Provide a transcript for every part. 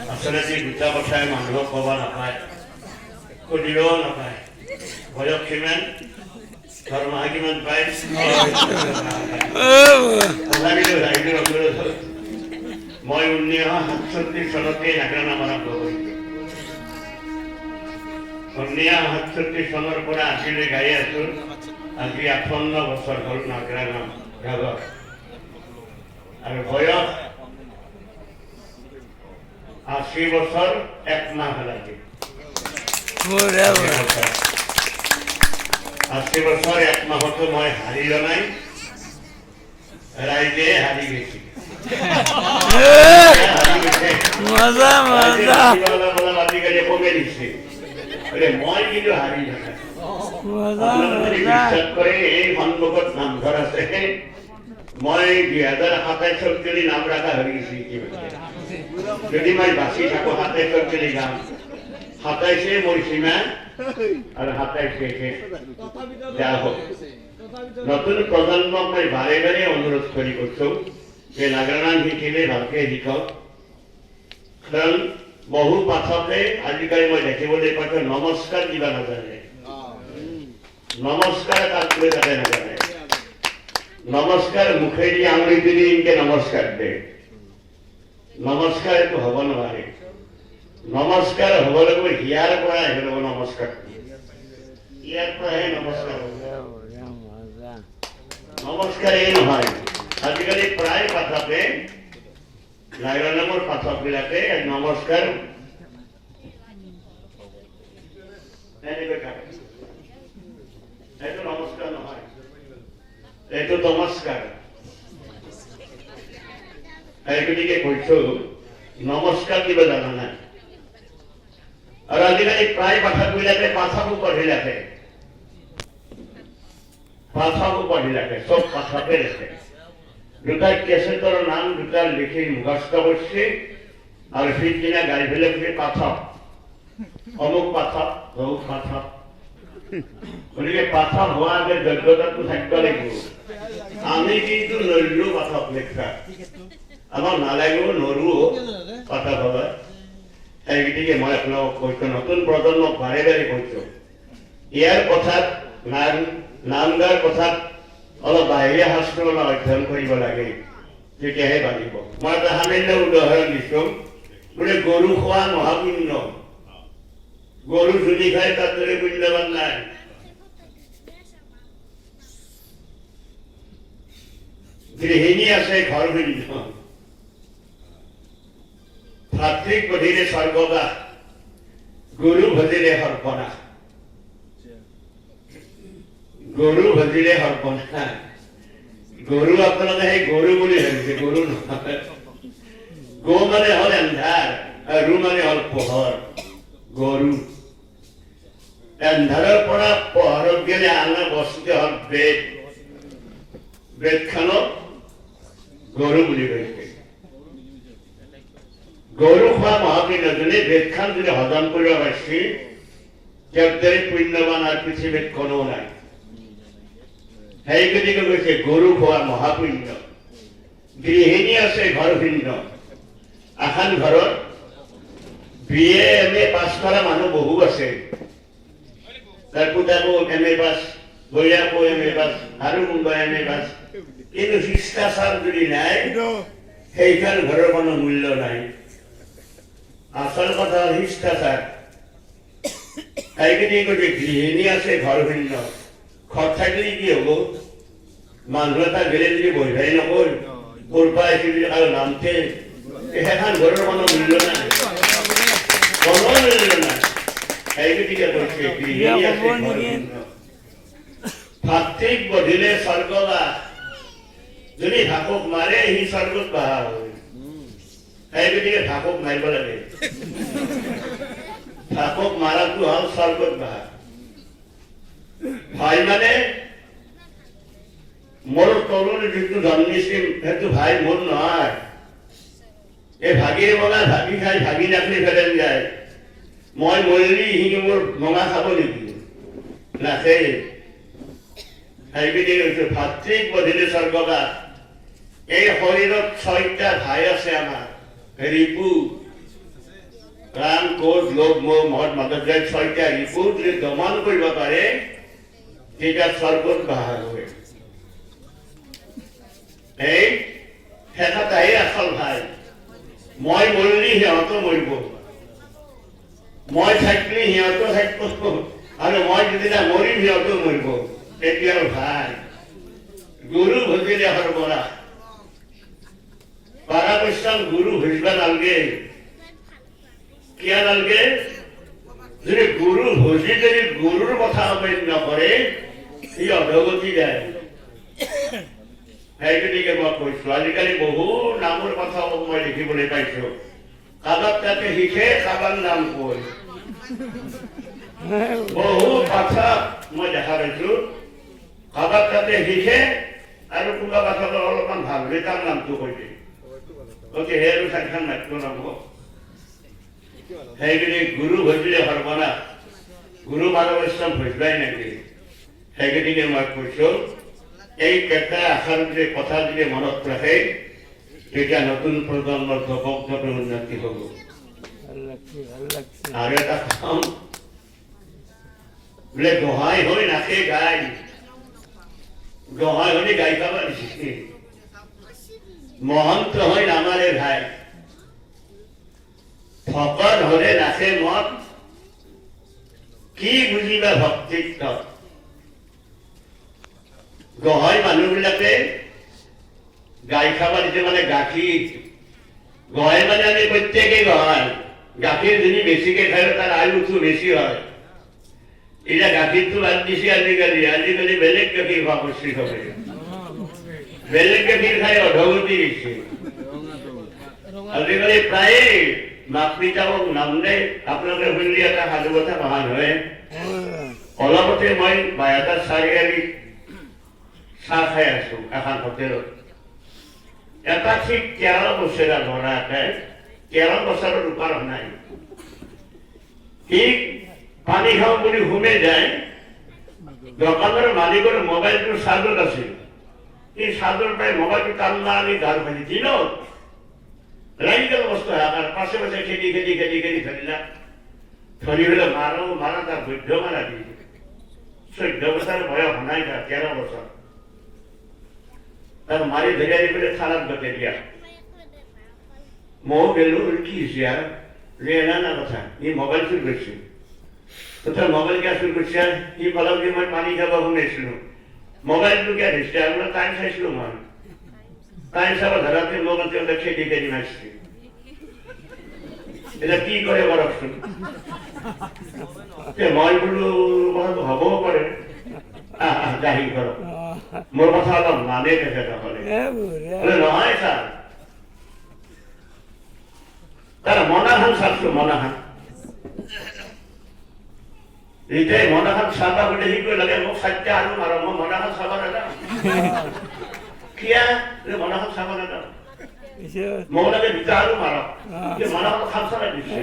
আচলতে দুটা কথাই মানুহক ক'ব নাপায়, সুধিলেও নাপায়। বয়স কিমান, দৰমহা কিমান পায়, মই 1967 চনতে নাগৰানাম আৰম্ভ কৰিছোঁ। 1967 চনৰ পৰা আজিলৈ গাই আছোঁ। আজি 58 বছৰ হ'ল নাগৰানাম গাব। আৰু বয়স 80 বছৰ 1 মাহ লাগে। 80 বছৰ 1 মাহতো মই হাৰি নাই, ৰাইজে হাৰি গৈছে। আজিকালি কমে দিছে, মই কিন্তু হাৰি নাই। বিশ্বাস কৰে এই সন্মুখত নামঘৰ আছে, মই 2027 যদি নাম ৰাখা হৰিছি যদি মই বাচি থাকো 27 যদি গাম, 27 মোৰ সীমা আৰু 27 যা হোক। নতুন প্ৰজন্মক মই বাৰে বাৰে অনুৰোধ কৰি কৈছো যে নাগৰানাম শিকিলে ভালকে শিকক। কাৰণ বহু পাঠকে আজিকালি মই দেখিবলৈ পাইছো নমস্কাৰ দিবা নাজানে, নমস্কাৰ তাকে নাজানে। নমস্কাৰ মুখেদি আঙুলি দি ইনকে নমস্কাৰ দে, নমস্কাৰ এইটো হ'ব নোৱাৰে। নমস্কাৰ হ'ব লাগিব হিয়াৰ পৰা আহিব লাগিব। নমস্কাৰ ইয়াৰ পৰাহে নমস্কাৰ হ'ব। নমস্কাৰ এই নহয়। আজিকালি প্ৰায় পাঠকে নাগৰানামৰ পাঠকবিলাকে নমস্কাৰ এনেকৈ থাকে। এইটো নমস্কাৰ নহয়, এইটো নমস্কাৰ। এইগতিকে কৈছো নমস্কাৰ দিব জানা নাই। আৰু আজিকালি প্ৰায় পাঠকবিলাকে পাঠকো পঢ়ি ৰাখে, পাঠকো পঢ়ি ৰাখে, চব পাঠকে ৰাখে। দুটা কেছেটৰ নাম দুটা লিখি মুখস্থ কৰিছে আৰু সিদিনা গাই পেলাই কৈছে পাঠক, অমুক পাঠক তমুক পাঠক। গতিকে পাঠক হোৱাৰ আগত যোগ্যতাটো থাকিব লাগিব। আমি কিন্তু নৰিলো পাঠক লেখা, আমাৰ নালাগিব নৰো পাঠক হ'ব। সেইগতিকে মই আপোনালোকক কৈছো, নতুন প্ৰজন্মক বাৰে বাৰে কৈছো, ইয়াৰ কথাত নাম গাৰ কথাত অলপ বাহিৰা শাস্ত্ৰ অলপ অধ্যয়ন কৰিব লাগে, তেতিয়াহে বাঢ়িব। মই এটা সামান্য উদাহৰণ দিছো, বোলে গৰু খোৱা মহাপুণ্য, গৰু জুলি খাই তাত দৰে পুণ্যবান নাই। গৃহিণী আছে ঘৰ শূন্য, ভাতৃক বধিৰে স্বৰ্গবাস, গৰু ভজিৰে সৰ্বনাশ। গৰু ভজিৰে সৰ্বনাশ। গৰু আপোনালোকে সেই গৰু বুলি ভাবিছে, গৰু নহয়। গো মানে হল এন্ধাৰ, ৰু মানে হল পোহৰ। গৰু এন্ধাৰৰ পৰা পোহৰত গেলে আনা বস্তুতে হল বেদ। বেদখনক গৰু বুলি কৈছে। গৰু খোৱা মহাপুণ্য, যোনে বেদখান যদি হজম কৰিব পাৰিছে তেওঁৰ দৰে পুণ্যবান আৰু পৃথিৱীত কোনো নাই। সেই গতিকে কৈছে গৰু খোৱা মহাপুণ্য। গৃহিণী আছে ঘৰ শূন্য, এখন ঘৰত BA MA পাছ কৰা মানুহ বহু আছে। তাৰ পুতাকো MA পাছ, বৈয়াকো MA পাছ, আৰু কোনোবা MA পাছ, কিন্তু শিষ্টাচাৰ যদি নাই সেইখন ঘৰৰ কোনো মূল্য নাই। আচল কথা হল শিষ্টাচাৰ। সেইগতিকে কৈছে গৃহিণী আছে ঘৰ শূন্য। ঘৰ থাকিলে কি হব? মানুহ এটা গেলে যদি বহিবাই নকল কৰবা আহিছে বুলি আৰু নামতে সেইখন ঘৰৰ কোনো মূল্য নাই, কোনো মূল্য নাই। সেইগতিকে কৈছে গৃহিণী আছে ঘৰ শূন্য। ভাতৃক বধিলে স্বৰ্গবাস, যদি ভাকক মাৰে সি স্বৰ্গত বাহা হয়। সেইগতিকে ভাকক মাৰিব লাগে। ভাকক মাৰাটো হল স্বৰ্গত বাহা। ভাই মানে মোৰ তলৰ যিটো জন্মিছিল সেইটো ভাই মোৰ নহয়। এই ভাগিৰ মঙা ভাগি খাই ভাগি নাখলি ফেলেন যায়। মই মৰিলি সি মোৰ মঙা খাব নেকি? নাখায়। সেইগতিকে কৈছো ভাতৃক বধিলে স্বৰ্গবাস। এই শৰীৰত 6টা ভাই আছে আমাৰ। ৰিপু ক্ৰোধ লোভ মোহ মদ মাদক ছয়টা ৰিপু যদি দমন কৰিব পাৰে তেতিয়া স্বৰ্গত বাস হয় এই শেষতাই আচল ভাই মই মৰিলি সিহঁতো মৰিব মই থাকিলে সিহঁতো থাকিব আৰু মই যেদিনা মৰিম সিহঁতো মৰিব তেতিয়া ভাই গুৰু ভজিলে সৰ্বনাশ পৰাপক্ষম গুৰু ভজিব নালাগে কিয় নালাগে যদি গুৰু ভজি যদি গুৰুৰ কথা অমান্য কৰে সি অধগতি যায় সেইগতিকে মই কৈছো আজিকালি বহু নামৰ কথা মই দেখিবলৈ পাইছো কাবাক তাতে শিকে কাবাৰ নাম কৈ বহু কথা মই দেখা পাইছো কাবাক তাতে শিকে আৰু কোনোবা কথাটো অলপমান ভালকৈ তাৰ নামটো কৈ দিয়ে গতিকে সেই আৰু চাৰিখন নাট্য নাম সেইগতিকে গুৰু ভজিলে সৰ্বনাশ গুৰু পৰমেশ্বৰক ভজিবাই নেকি সেইগতিকে মই কৈছো এই কেইটা আশাৰ যদি কথা যদি মনত ৰাখে তেতিয়া নতুন প্ৰজন্মৰ যুৱকজনৰ উন্নতি হ'ব আৰু এটা কাম বোলে গোহাঁই হৈ নাচে গাই গোহাঁই হলে গাই খাব দিছে মহন্ত হৈ নামাৰে ভাই ভকত হলে নাচে মত কি বুজিবা ভক্তিত্ব গোহাঁই মানুহবিলাকে গাই খাব দিছে মানে গাখীৰ গোহাঁই মানে আমি প্ৰত্যেকেই গোহাঁই গাখীৰ যদি বেছিকে খাই তাৰ আয়ুটো বেছি হয় এতিয়া গাখীৰটো বাদ দিছে আজিকালি বেলেগ গাখীৰ খোৱা কৰিছে সবে বেলেগ গাখীৰ খাই অধগতি দিছে আজিকালি প্ৰায়ে মাক পিতাকক নাম দেয় আপোনালোকে শুনিলে এটা সাধু কথা নহয় নহয় অলপতে মই বাইহাটাৰ চাৰিআলিত চাহ খাই আছো এখন হোটেলত এটা ঠিক 13 বছৰীয়া ল'ৰা এটাই 13 বছৰৰ ওপৰ নাই সি পানী খাওঁ বুলি সোমাই যায় দোকানৰ মালিকৰ মোবাইলটো চাৰ্জত আছিল এই চাৰ্জৰ পৰাই মোবাইলটো টান্না আনি গাৰ ভাজি দিনত ৰাইজৰ বস্তু হাকাৰ পাছে পাছে খেদি ধৰিলা ধৰি পেলাই মাৰা তাৰ বৈধ মাৰা দি 14 বছৰ বয়স নাই তাৰ 13 বছৰ তার মারি ধরে পেলে খারাপ করতে দিয়া মৌ গেল কি হয়েছে আর রে না কথা ই মোবাইল চুরি করছে তোর মোবাইল কে চুরি করছে ই বললাম যে মই পানি খাবো শুনেছিল মোবাইল তো কে দিচ্ছে আমরা টাইম চাইছিল মই টাইম চাবা ধরাতে মোবাইল তো খেয়ে দিয়ে মারছি এটা কি করে বরফ মই বলো হবও পারে জাহির করো মোর কথা অলপ মানে তাহলে নহয় স্যার তার মনাহান চাচ্ছো মনাহান এটাই মনাহান চাবা বলে শিকিব লাগে মোক 7টা আৰু মাৰ মই মনাহান চাবা নাযাওঁ কিয়া মনাহান চাবা নাযাওঁ মোক লাগে 2টা আৰু মাৰ মনাহান খাম চাবা দিছে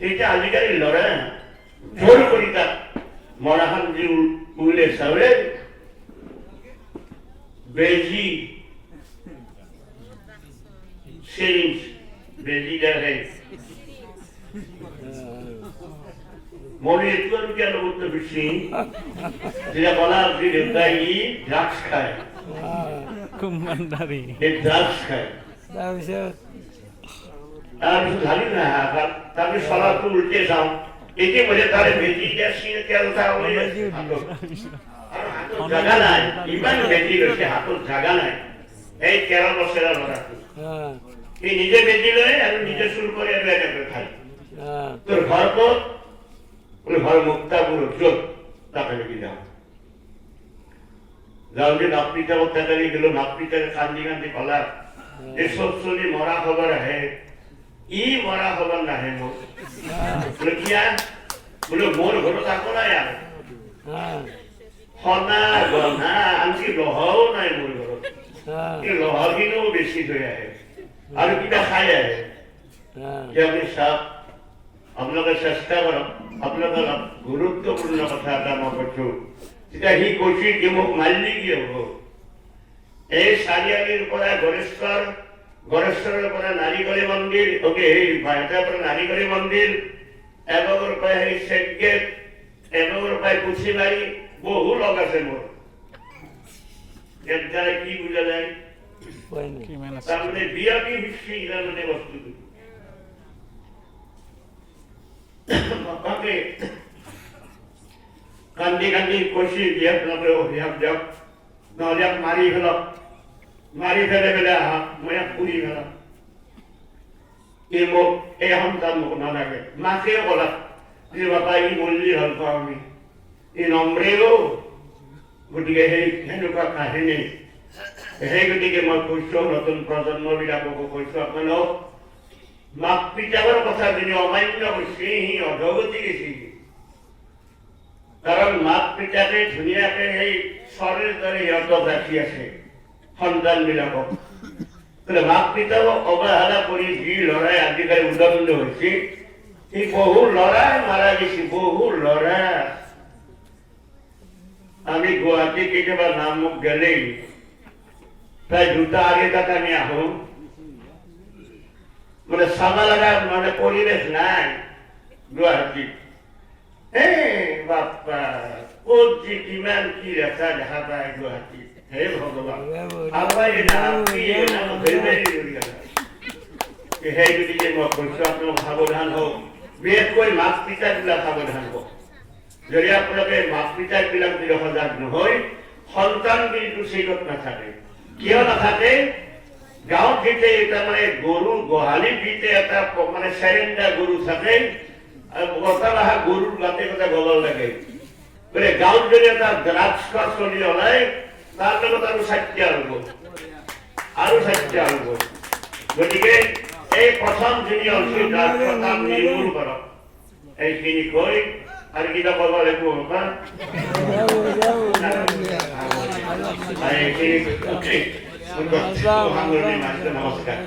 এটা আজিকালি ল'ৰা জোৰ কৰি তাক মনাহান যি উলে চাউলে बेजी सिरिंज बेजी दर है मोरी इतना रुपया लोग तो बिस्सी जिला बोला कि देवताई ड्रग्स खाए कुम्मंदारी ये ड्रग्स खाए आप इस धाली ना है ताकि साला तो उल्टे जाऊं इतने मुझे तारे बेजी जैसी क्या होता है वो জাগা নাই ইমান বেজি লৈছে হাতত জাগা নাই এই 13 বছৰীয়া ল'ৰাটো সি নিজে বেজি লয় আৰু নিজে চুৰ কৰি আৰু এনেকৈ খায় তোৰ ঘৰ ক'ত বোলে ঘৰ মুক্তাপুৰ য'ত তাকে লাগি যাওঁ যে নাপিতা অত্যাচাৰী গেলো নাপিতাৰে কান্দি কলা এই চব চলি মৰা খবৰ আহে ই মৰা খবৰ নাহে মোৰ বোলে কিয়া বোলে মোৰ ঘৰত আকৌ নাই আৰু হনা গনা আনকি লহাও নাই মোৰ ঘৰত এই লহাখিনিও বেছি হৈ আহে আৰু কিবা খাই আহে আপুনি চাওক আপোনালোকে চেষ্টা কৰক আপোনালোকৰ গুৰুত্বপূৰ্ণ কথা এটা মই কৈছো তেতিয়া সি কৈছিল যে মোক মাৰিলে কি হ'ব এই চাৰিআলিৰ পৰা গণেশ্বৰ গড়েশ্বৰৰ পৰা নাৰীকৰী মন্দিৰ বাহিৰৰ পৰা নাৰীকৰী মন্দিৰ এবাগৰ পৰা সেই চেক গেট এবাগৰ পৰা পুচিমাৰী বহু লগ আছে মোৰ ইয়াৰ দ্বাৰা কি বুজা যায় তাৰমানে বিয়াপী বিশ্ব ইয়াৰ মানে বস্তুটো কান্দি কান্দি কৈছি বিয়াত নকৰিব দিয়ক নহ'লে মাৰি ফেলক মাৰি ফেলে আহা মই পুৰি ফেলাম ই মোক এই সন্তান মোক নালাগে মাকেও ক'লা যে বাবা ই মল্লি ভাল পাওঁ আমি ই নম্ৰেও গতিকে সেই সেনেকুৱা কাহিনী সেই গতিকে মই কৈছোঁ নতুন প্ৰজন্মবিলাককো কৈছোঁ আপোনালোক মাক পিতাকৰ কথা যদি অমান্য কৰিছে সি অধগতি গৈছে কাৰণ মাক পিতাকে ধুনীয়াকে সেই চৰৰ দৰে সিহঁতক ৰাখি আছে সন্তানবিলাকক মাক পিতাকক অৱহেলা কৰি যি ল'ৰাই আজিকালি উদণ্ড হৈছে সি বহু ল'ৰাই মাৰা গৈছে বহু ল'ৰা আমি গুৱাহাটী কেতিয়াবা নামুক গেলেই প্ৰায় 2টা আঢ়ৈটাত আমি আহোঁ মানে চাব লগা মানে পৰিৱেশ নাই গুৱাহাটীত বাপ্পা ক'ত যে কিমান কি ৰেখা দেখা পায় গুৱাহাটীত হে ভগৱান সেই গতিকে মই কৈছোঁ আপোনালোক সাৱধান হওক বিশেষকৈ মাক পিতাবিলাক সাৱধান হওক যদি আপোনালোকে মাক পিতাবিলাক যদি সজাগ নহয় সন্তান কিন্তু চিগত নাথাকে কিয় নাথাকে গাঁৱত যেতিয়া এটা মানে গৰু গোহালিত যেতিয়া এটা মানে চেৰেণ্ডা গৰু থাকে কথা অহা গৰুৰ গাতে কথা গলৰ লাগে মানে গাঁৱত যদি এটা ড্ৰাগছ চলি ওলায় তাৰ লগত আৰু 60টা হ'ব গতিকে এই প্ৰথম যিনি অঞ্চল ড্ৰাগছৰ কাম নিৰ্মূল কৰক এইখিনি কৈ আৰু কিবা ক'ব লাগিব এইখিনি নমস্কাৰ